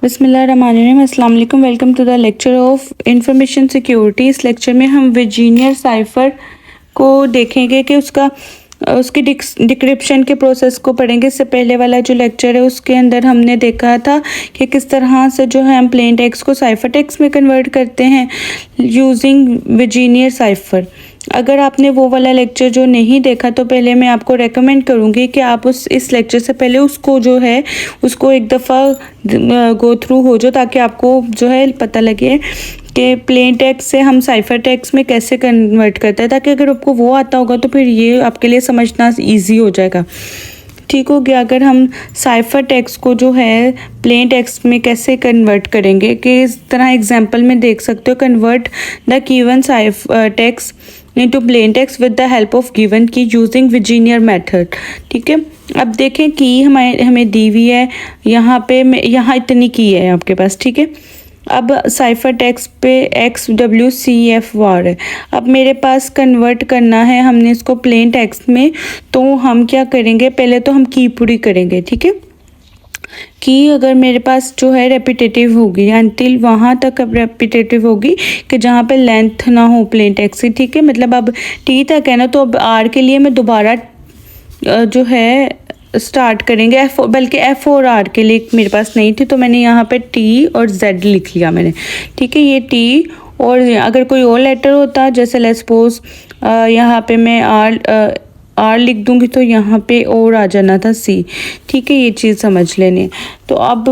बिस्मिल्लाहिर्रहमानिर्रहीम, अस्सलाम वालेकुम। Welcome to the lecture of information security. इस लेक्चर में हम वर्जीनियर साइफर को देखेंगे कि उसकी डिक्रिप्शन के प्रोसेस को पढ़ेंगे। इससे पहले वाला जो लेक्चर है उसके अंदर हमने देखा था कि किस तरह से जो है हम प्लेन टेक्स्ट को साइफर टेक्स्ट में कन्वर्ट करते हैं यूजिंग वर्जीनियर साइफर। अगर आपने वो वाला लेक्चर जो नहीं देखा तो पहले मैं आपको रेकमेंड करूँगी कि आप इस लेक्चर से पहले उसको एक दफ़ा गो थ्रू हो जाओ, ताकि आपको जो है पता लगे कि प्लेन टेक्स्ट से हम साइफर टेक्स्ट में कैसे कन्वर्ट करते हैं, ताकि अगर आपको वो आता होगा तो फिर ये आपके लिए समझना ईजी हो जाएगा। ठीक हो गया। अगर हम साइफर टेक्स्ट को जो है प्लेन टेक्स्ट में कैसे कन्वर्ट करेंगे, कि इस तरह एग्जांपल में देख सकते हो, convert the given cipher text into plain text with the help of given की यूजिंग वर्जीनियर मेथड। ठीक है, अब देखें की हमें दी हुई है, यहाँ इतनी की है आपके पास। ठीक है, अब साइफर टेक्स्ट पे XWCF वार है। अब मेरे पास कन्वर्ट करना है हमने इसको प्लेन टेक्स्ट में, तो हम क्या करेंगे, पहले तो हम की पूरी करेंगे। ठीक है, की अगर मेरे पास जो है रेपिटेटिव होगी, अनटिल वहाँ तक अब रेपिटेटिव होगी कि जहाँ पे लेंथ ना हो प्लेन टेक्स्ट की। ठीक है, मतलब अब टी तक है ना, तो अब आर के लिए मैं दोबारा जो है स्टार्ट करेंगे बल्कि F और R के लिए मेरे पास नहीं थी, तो मैंने यहाँ पे T और Z लिख लिया मैंने। ठीक है, ये T, और अगर कोई और लेटर होता, जैसे लेट्स सपोज यहाँ पे मैं R लिख दूंगी तो यहाँ पे और आ जाना था C। ठीक है, ये चीज़ समझ लेनी। तो अब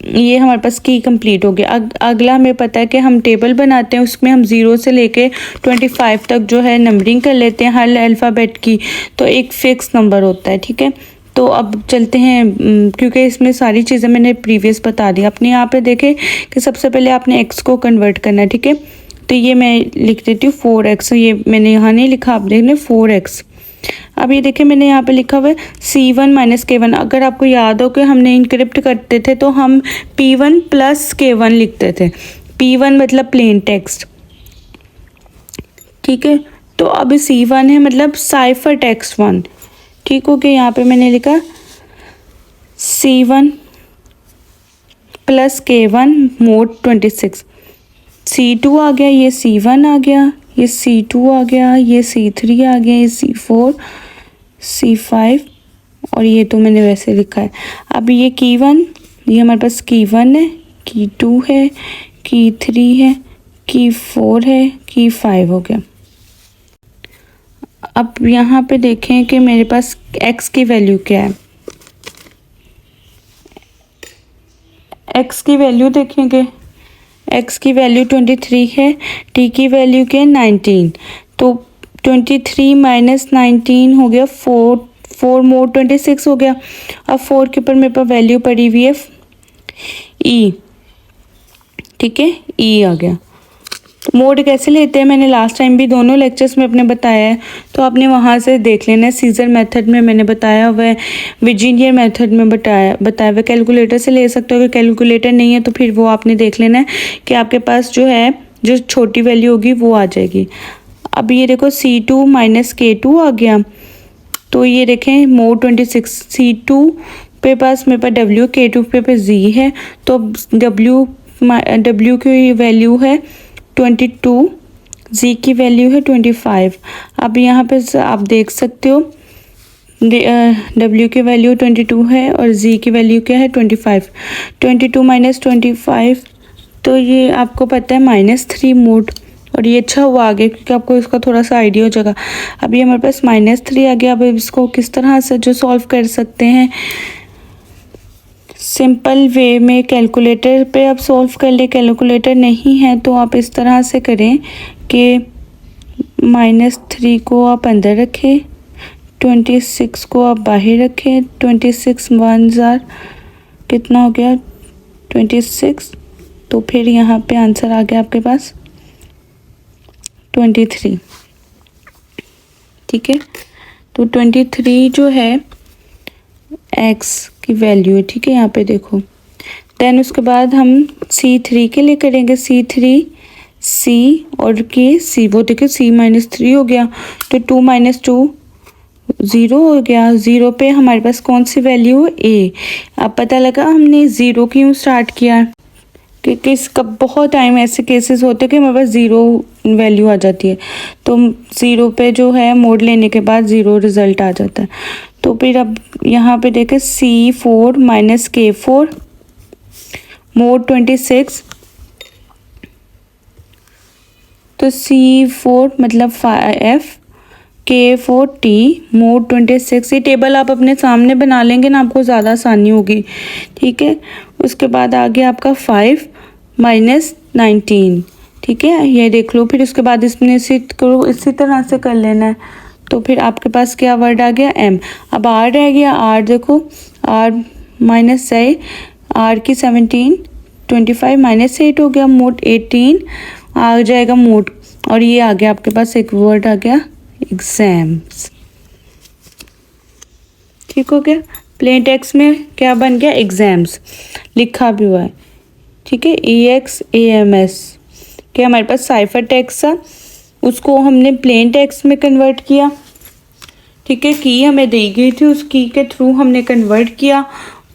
ये हमारे पास की कंप्लीट हो गया। अगला हमें पता है कि हम टेबल बनाते हैं, उसमें हम 0 से लेके 25 तक जो है नंबरिंग कर लेते हैं हर अल्फ़ाबेट की, तो एक फ़िक्स नंबर होता है। ठीक है, तो अब चलते हैं, क्योंकि इसमें सारी चीज़ें मैंने प्रीवियस बता दी। अपने यहाँ पे देखें कि सबसे पहले आपने x को कन्वर्ट करना है। ठीक है, तो ये मैं लिख देती हूँ 4x, ये मैंने यहाँ नहीं लिखा, आप देख लें 4x। अब ये देखें मैंने यहाँ पे लिखा हुआ है C1 - K1। अगर आपको याद हो कि हमने इनक्रिप्ट करते थे तो हम P1 + K1 लिखते थे। P1 मतलब प्लेन टेक्स्ट। ठीक है, तो अब C1 है मतलब साइफर टेक्स्ट 1। ठीक हो गया, यहाँ पे मैंने लिखा C1 + K1 mod 26। C2 आ गया, ये C1 आ गया, ये C2 आ गया, ये C3 आ गया, ये C4, C5, और ये तो मैंने वैसे लिखा है। अब ये की1, ये हमारे पास की1 है, की2 है, की3 है, की4 है, की5 हो गया। अब यहाँ पे देखें कि मेरे पास x की वैल्यू क्या है। x की वैल्यू देखेंगे, x की वैल्यू 23 है, t की वैल्यू क्या है 19। तो 23 - 19 हो गया 4 मोड 26 हो गया। अब 4 के ऊपर मेरे पास वैल्यू पड़ी हुई है e। ठीक है, e आ गया। मोड कैसे लेते हैं मैंने लास्ट टाइम भी दोनों लेक्चर्स में अपने बताया है, तो आपने वहाँ से देख लेना है। सीजर मेथड में मैंने बताया हुआ है, वर्जीनियर मेथड में बताया हुआ है। कैलकुलेटर से ले सकते हो, अगर कैलकुलेटर नहीं है तो फिर वो आपने देख लेना है कि आपके पास जो है जो छोटी वैल्यू होगी वो आ जाएगी। अब ये देखो C2 - K2 आ गया, तो ये देखें मोड 26। C2 पे पास मेरे पास W, K2 पे Z है, तो W की वैल्यू है 22, Z की वैल्यू है 25। अब यहाँ पे आप देख सकते हो W की वैल्यू 22 है और Z की वैल्यू क्या है 25। 22 - 25, तो ये आपको पता है -3 मोड, और ये अच्छा हुआ आगे क्योंकि आपको इसका थोड़ा सा आइडिया हो जाएगा। अभी हमारे पास -3 आ गया। अब इसको किस तरह से जो सॉल्व कर सकते हैं, सिंपल वे में कैलकुलेटर पे आप सॉल्व कर ले। कैलकुलेटर नहीं है तो आप इस तरह से करें कि -3 को आप अंदर रखें, 26 को आप बाहर रखें। 26 1 ज़ार कितना हो गया 26, तो फिर यहाँ पे आंसर आ गया आपके पास 23। ठीक है, तो 23 जो है x की वैल्यू है। ठीक है, यहाँ पे देखो। देन उसके बाद हम C3 के लिए करेंगे। C3 C और के C, वो देखो C - 3 हो गया, तो 2 - 2 0 हो गया। 0 पे हमारे पास कौन सी वैल्यू है A। अब पता लगा हमने 0 क्यों स्टार्ट किया है, कि किसका बहुत टाइम ऐसे केसेस होते हैं कि हमारे पास ज़ीरो वैल्यू आ जाती है, तो ज़ीरो पे जो है मोड लेने के बाद ज़ीरो रिज़ल्ट आ जाता है। तो फिर अब यहाँ पे देखें C4 माइनस K4 मोड 26, तो C4 मतलब 5F K4T मोड 26। ये टेबल आप अपने सामने बना लेंगे ना, आपको ज़्यादा आसानी होगी, ठीक है। उसके बाद आ गया आपका 5 माइनस 19, ठीक है, ये देख लो। फिर उसके बाद इसमें इसी तरह से कर लेना है। तो फिर आपके पास क्या वर्ड आ गया M। अब R रह गया, R देखो, R माइनस 6, R की 17, 25 माइनस 8 हो गया, मोड 18 आ जाएगा मोड। और ये आ गया आपके पास एक वर्ड आ गया एग्जाम्स, ठीक हो गया। प्लेन टेक्स्ट में क्या बन गया, एग्जाम्स लिखा भी हुआ है, ठीक है। EXAMS क्या हमारे पास साइफर टेक्स्ट था, उसको हमने प्लेन टेक्स्ट में कन्वर्ट किया, ठीक है। की हमें दी गई थी, उस की के थ्रू हमने कन्वर्ट किया,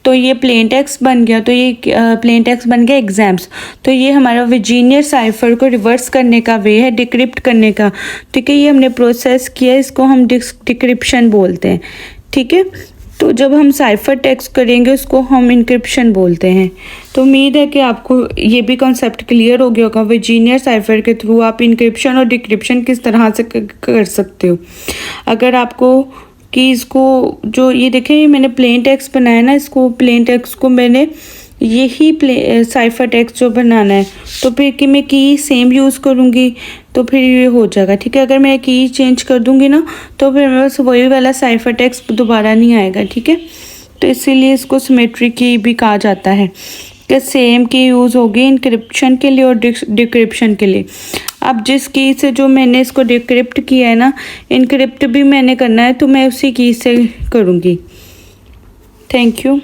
तो ये प्लेन टेक्स्ट बन गया। तो ये प्लेन टेक्स्ट बन गया एग्जाम्स। तो ये हमारा वर्जीनियर साइफर को रिवर्स करने का वे है, डिक्रिप्ट करने का, ठीक है। ये हमने प्रोसेस किया, इसको हम डिक्रिप्शन बोलते हैं, ठीक है। तो जब हम साइफर टेक्स्ट करेंगे उसको हम इंक्रिप्शन बोलते हैं। तो उम्मीद है कि आपको ये भी कॉन्सेप्ट क्लियर हो गया होगा। वर्जीनियर साइफर के थ्रू आप इंक्रिप्शन और डिक्रिप्शन किस तरह से कर सकते हो। अगर आपको कि इसको जो ये देखें, ये मैंने प्लेन टेक्स्ट बनाया ना, इसको प्लेन टेक्स्ट को मैंने यही साइफर टेक्स्ट जो बनाना है, तो फिर कि मैं की सेम यूज़ करूँगी तो फिर ये हो जाएगा, ठीक है। अगर मैं की चेंज कर दूँगी ना तो फिर मेरे पास वही वाला साइफर टेक्स्ट दोबारा नहीं आएगा, ठीक है। तो इसीलिए इसको सिमेट्री की भी कहा जाता है कि सेम की यूज़ होगी इंक्रिप्शन के लिए और डिक्रिप्शन के लिए। अब जिस की से जो मैंने इसको डिक्रिप्ट किया है ना, इनक्रिप्ट भी मैंने करना है, तो मैं उसी की से करूँगी। Thank you.